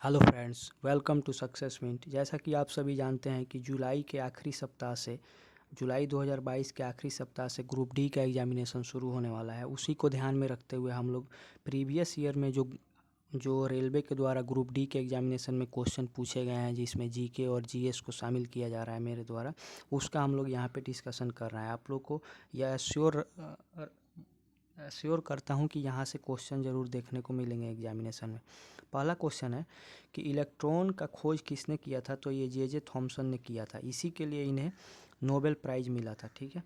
Hello friends, welcome to Success Mint. जैसा कि आप सभी जानते हैं कि जुलाई 2022 के आखिरी सप्ताह से ग्रुप डी का एग्जामिनेशन शुरू होने वाला है। उसी को ध्यान में रखते हुए हम लोग प्रीवियस ईयर में जो रेलवे के द्वारा ग्रुप डी के एग्जामिनेशन में क्वेश्चन पूछे गए हैं, जिसमें जीके और जीएस को शामिल किया जा रहा है मेरे द्वारा, उसका हम लोग यहाँ पे डिस्कशन कर रहे हैं। आप लोग को यह श्योर करता हूँ कि यहाँ से क्वेश्चन ज़रूर देखने को मिलेंगे एग्जामिनेशन में। पहला क्वेश्चन है कि इलेक्ट्रॉन का खोज किसने किया था? तो ये जे थॉमसन ने किया था। इसी के लिए इन्हें नोबेल प्राइज़ मिला था। ठीक है।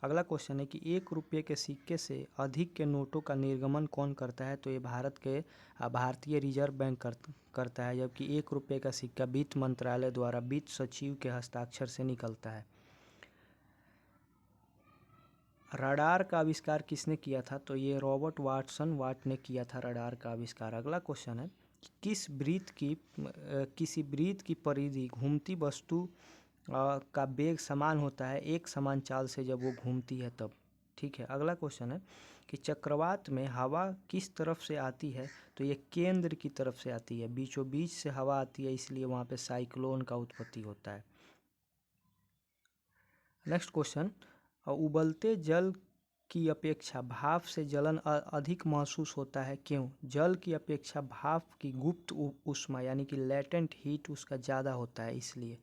अगला क्वेश्चन है कि 1 रुपये के सिक्के से अधिक के नोटों का निर्गमन कौन करता है? तो ये भारतीय रिजर्व बैंक करता है, जबकि 1 रुपये का सिक्का वित्त मंत्रालय द्वारा वित्त सचिव के हस्ताक्षर से निकलता है। रडार का आविष्कार किसने किया था? तो ये रॉबर्ट वाट ने किया था रडार का आविष्कार। अगला क्वेश्चन है कि किसी वृत्त की परिधि घूमती वस्तु का वेग समान होता है एक समान चाल से जब वो घूमती है तब। ठीक है। अगला क्वेश्चन है कि चक्रवात में हवा किस तरफ से आती है? तो ये केंद्र की तरफ से आती है, बीचों बीच से हवा आती है, इसलिए वहाँ पे साइक्लोन का उत्पत्ति होता है। नेक्स्ट क्वेश्चन, उबलते जल की अपेक्षा भाप से जलन अधिक महसूस होता है, क्यों? जल की अपेक्षा भाप की गुप्त ऊष्मा यानी कि लेटेंट हीट उसका ज़्यादा होता है, इसलिए।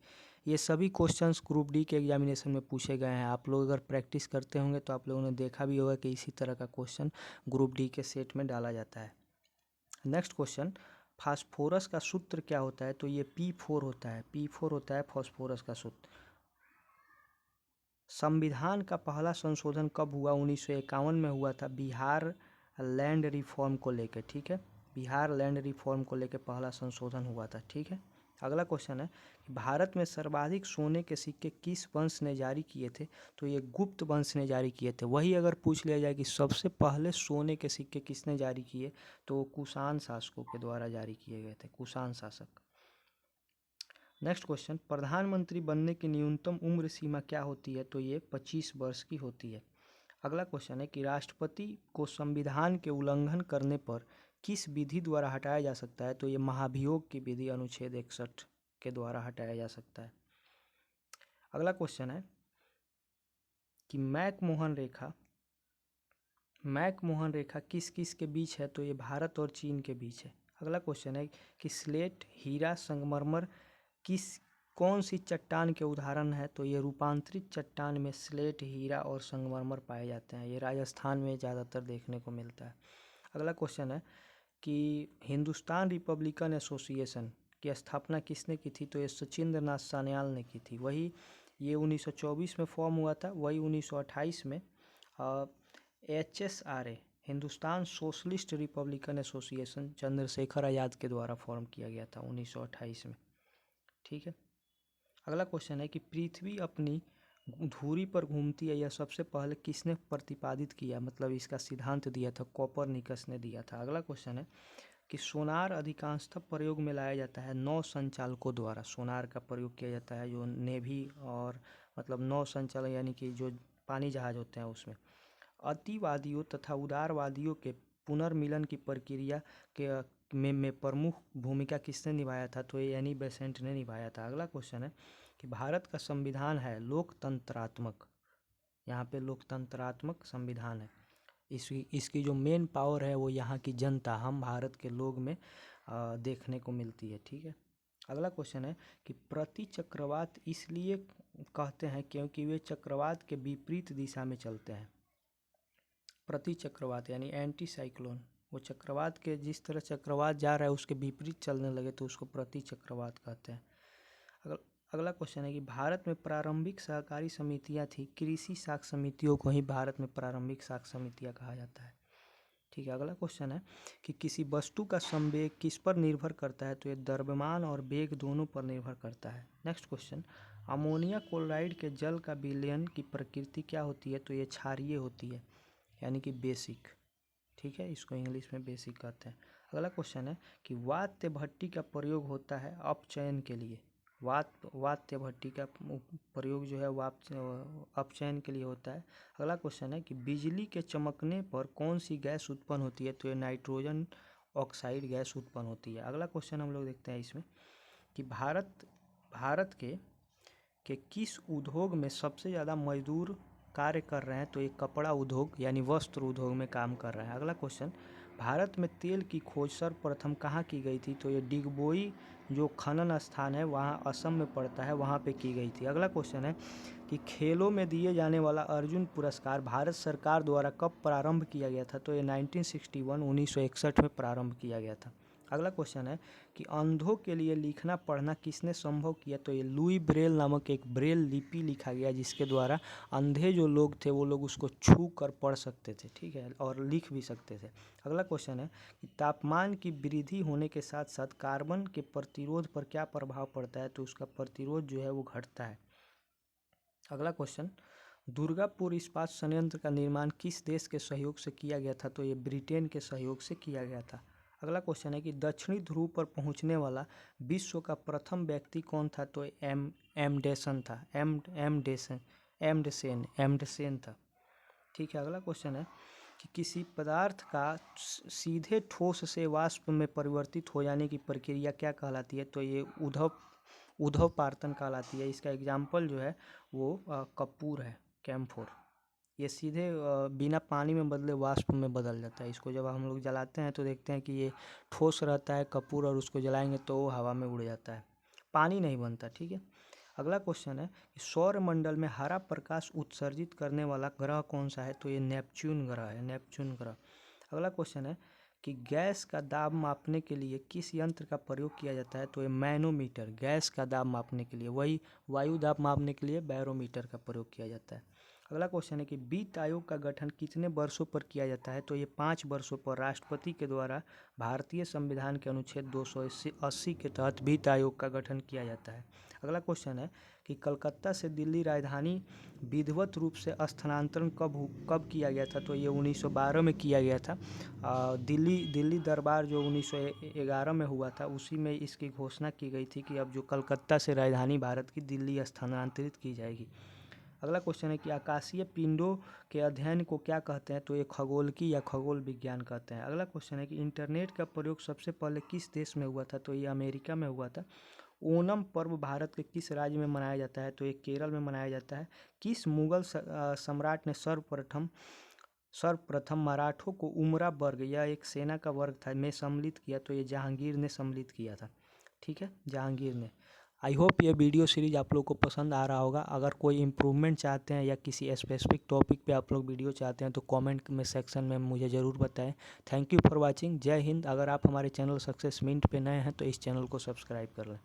ये सभी क्वेश्चंस ग्रुप डी के एग्जामिनेशन में पूछे गए हैं। आप लोग अगर प्रैक्टिस करते होंगे तो आप लोगों ने देखा भी होगा कि इसी तरह का क्वेश्चन ग्रुप डी के सेट में डाला जाता है। नेक्स्ट क्वेश्चन, फास्फोरस का सूत्र क्या होता है? तो ये P4 होता है। P4 होता है फास्फोरस का सूत्र। संविधान का पहला संशोधन कब हुआ? 1951 में हुआ था, बिहार लैंड रिफॉर्म को लेकर। ठीक है। बिहार लैंड रिफॉर्म को लेकर पहला संशोधन हुआ था। ठीक है। अगला क्वेश्चन है कि भारत में सर्वाधिक सोने के सिक्के किस वंश ने जारी किए थे? तो ये गुप्त वंश ने जारी किए थे। वही अगर पूछ लिया जाए कि सबसे पहले सोने के सिक्के किसने जारी किए, तो कुषाण शासकों के द्वारा जारी किए गए थे, कुषाण शासक। नेक्स्ट क्वेश्चन, प्रधानमंत्री बनने की न्यूनतम उम्र सीमा क्या होती है? तो ये 25 वर्ष की होती है। अगला क्वेश्चन है कि राष्ट्रपति को संविधान के उल्लंघन करने पर किस विधि द्वारा हटाया जा सकता है? तो ये महाभियोग की विधि अनुच्छेद 61 के द्वारा हटाया जा सकता है। अगला क्वेश्चन है कि मैकमोहन रेखा किस किस के बीच है? तो ये भारत और चीन के बीच है। अगला क्वेश्चन है कि स्लेट, हीरा, संगमरमर कौन सी चट्टान के उदाहरण है? तो ये रूपांतरित चट्टान में स्लेट, हीरा और संगमरमर पाए जाते हैं। ये राजस्थान में ज़्यादातर देखने को मिलता है। अगला क्वेश्चन है कि हिंदुस्तान रिपब्लिकन एसोसिएशन की स्थापना किसने की थी? तो ये सचिंद्र नाथ सान्याल ने की थी। वही ये 1924 में फॉर्म हुआ था। वही 1928 में HSRA Hindustan Socialist Republican Association Chandrashekhar Azad के द्वारा फॉर्म किया गया था 1928 में। ठीक है। अगला क्वेश्चन है कि पृथ्वी अपनी धुरी पर घूमती है, यह सबसे पहले किसने प्रतिपादित किया? मतलब इसका सिद्धांत दिया था, कोपरनिकस ने दिया था। अगला क्वेश्चन है कि सोनार अधिकांशतः प्रयोग में लाया जाता है नौ संचालकों द्वारा। सोनार का प्रयोग किया जाता है जो नेवी और मतलब नौ संचालक यानी कि जो पानी जहाज होते हैं उसमें। अतिवादियों तथा उदारवादियों के पुनर्मिलन की प्रक्रिया के में प्रमुख भूमिका किसने निभाया था? तो ये एनी बेसेंट ने निभाया था। अगला क्वेश्चन है कि भारत का संविधान है लोकतंत्रात्मक। यहाँ पे लोकतंत्रात्मक संविधान है। इसकी जो मेन पावर है वो यहाँ की जनता, हम भारत के लोग में देखने को मिलती है। ठीक है। अगला क्वेश्चन है कि प्रति चक्रवात इसलिए कहते हैं क्योंकि वे चक्रवात के विपरीत दिशा में चलते हैं। प्रति चक्रवात यानी एंटी साइक्लोन, वो चक्रवात के जिस तरह चक्रवात जा रहा है उसके विपरीत चलने लगे तो उसको प्रति चक्रवात कहते हैं। अगला क्वेश्चन है कि भारत में प्रारंभिक सहकारी समितियां थी। कृषि साख समितियों को ही भारत में प्रारंभिक साख समितियां कहा जाता है। ठीक है। अगला क्वेश्चन है कि किसी वस्तु का संवेग किस पर निर्भर करता है? तो ये द्रव्यमान और वेग दोनों पर निर्भर करता है। नेक्स्ट क्वेश्चन, अमोनिया क्लोराइड के जल का विलयन की प्रकृति क्या होती है? तो ये क्षारीय होती है यानी कि बेसिक। ठीक है। इसको इंग्लिश में बेसिक कहते हैं। अगला क्वेश्चन है कि वात्य भट्टी का प्रयोग होता है अपचयन के लिए। वात्य भट्टी का प्रयोग जो है वो अपचयन के लिए होता है। अगला क्वेश्चन है कि बिजली के चमकने पर कौन सी गैस उत्पन्न होती है? तो ये नाइट्रोजन ऑक्साइड गैस उत्पन्न होती है। अगला क्वेश्चन हम लोग देखते हैं इसमें कि भारत के किस उद्योग में सबसे ज़्यादा मजदूर कार्य कर रहे हैं, तो ये कपड़ा उद्योग यानी वस्त्र उद्योग में काम कर रहे हैं। अगला क्वेश्चन, भारत में तेल की खोज सर्वप्रथम कहाँ की गई थी, तो ये डिगबोई जो खनन स्थान है वहाँ असम में पड़ता है, वहाँ पे की गई थी। अगला क्वेश्चन है कि खेलों में दिए जाने वाला अर्जुन पुरस्कार भारत सरकार द्वारा कब प्रारंभ किया गया था, तो ये 1961 में प्रारंभ किया गया था। अगला क्वेश्चन है कि अंधों के लिए लिखना पढ़ना किसने संभव किया, तो ये लुई ब्रेल नामक एक ब्रेल लिपि लिखा गया जिसके द्वारा अंधे जो लोग थे वो लोग उसको छू कर पढ़ सकते थे, ठीक है, और लिख भी सकते थे। अगला क्वेश्चन है कि तापमान की वृद्धि होने के साथ साथ कार्बन के प्रतिरोध पर क्या प्रभाव पड़ता है, तो उसका प्रतिरोध जो है वो घटता है। अगला क्वेश्चन, दुर्गापुर इस्पात संयंत्र का निर्माण किस देश के सहयोग से किया गया था, तो ये ब्रिटेन के सहयोग से किया गया था। अगला क्वेश्चन है कि दक्षिणी ध्रुव पर पहुंचने वाला विश्व का प्रथम व्यक्ति कौन था, तो एमडेसन था, एमडेसेन था, ठीक है। अगला क्वेश्चन है कि किसी पदार्थ का सीधे ठोस से वाष्प में परिवर्तित हो जाने की प्रक्रिया क्या कहलाती है, तो ये ऊर्ध्वपातन कहलाती है। इसका एग्जाम्पल जो है वो कपूर है, कैम्फोर। ये सीधे बिना पानी में बदले वाष्प में बदल जाता है। इसको जब हम लोग जलाते हैं तो देखते हैं कि ये ठोस रहता है कपूर, और उसको जलाएंगे तो वो हवा में उड़ जाता है, पानी नहीं बनता, ठीक है। अगला क्वेश्चन है कि सौरमंडल में हरा प्रकाश उत्सर्जित करने वाला ग्रह कौन सा है, तो ये नेपच्यून ग्रह है, नेपच्यून ग्रह। अगला क्वेश्चन है कि गैस का दाब मापने के लिए किस यंत्र का प्रयोग किया जाता है, तो ये मैनोमीटर, गैस का दाब मापने के लिए, वही वायु दाब मापने के लिए बैरोमीटर का प्रयोग किया जाता है। अगला क्वेश्चन है कि वित्त आयोग का गठन कितने वर्षों पर किया जाता है, तो ये 5 वर्षों पर राष्ट्रपति के द्वारा भारतीय संविधान के अनुच्छेद 280 के तहत वित्त आयोग का गठन किया जाता है। अगला क्वेश्चन है कि कलकत्ता से दिल्ली राजधानी विधिवत रूप से स्थानांतरण कब किया गया था, तो ये 1912 में किया गया था। दिल्ली दरबार जो 1911 में हुआ था उसी में इसकी घोषणा की गई थी कि अब जो कलकत्ता से राजधानी भारत की दिल्ली स्थानांतरित की जाएगी। अगला क्वेश्चन है कि आकाशीय पिंडों के अध्ययन को क्या कहते हैं, तो ये खगोलकी या खगोल विज्ञान कहते हैं। अगला क्वेश्चन है कि इंटरनेट का प्रयोग सबसे पहले किस देश में हुआ था, तो ये अमेरिका में हुआ था। ओणम पर्व भारत के किस राज्य में मनाया जाता है, तो ये केरल में मनाया जाता है। किस मुगल सम्राट ने सर्वप्रथम मराठों को उमरा वर्ग या एक सेना का वर्ग था में सम्मिलित किया, तो ये जहांगीर ने सम्मिलित किया था, ठीक है, जहांगीर ने। आई होप ये वीडियो सीरीज आप लोग को पसंद आ रहा होगा। अगर कोई इम्प्रूवमेंट चाहते हैं या किसी स्पेसिफिक टॉपिक पे आप लोग वीडियो चाहते हैं तो कमेंट में सेक्शन में मुझे ज़रूर बताएं। Thank you for watching. जय हिंद। अगर आप हमारे चैनल सक्सेस मिंट पे नए हैं तो इस चैनल को सब्सक्राइब कर लें।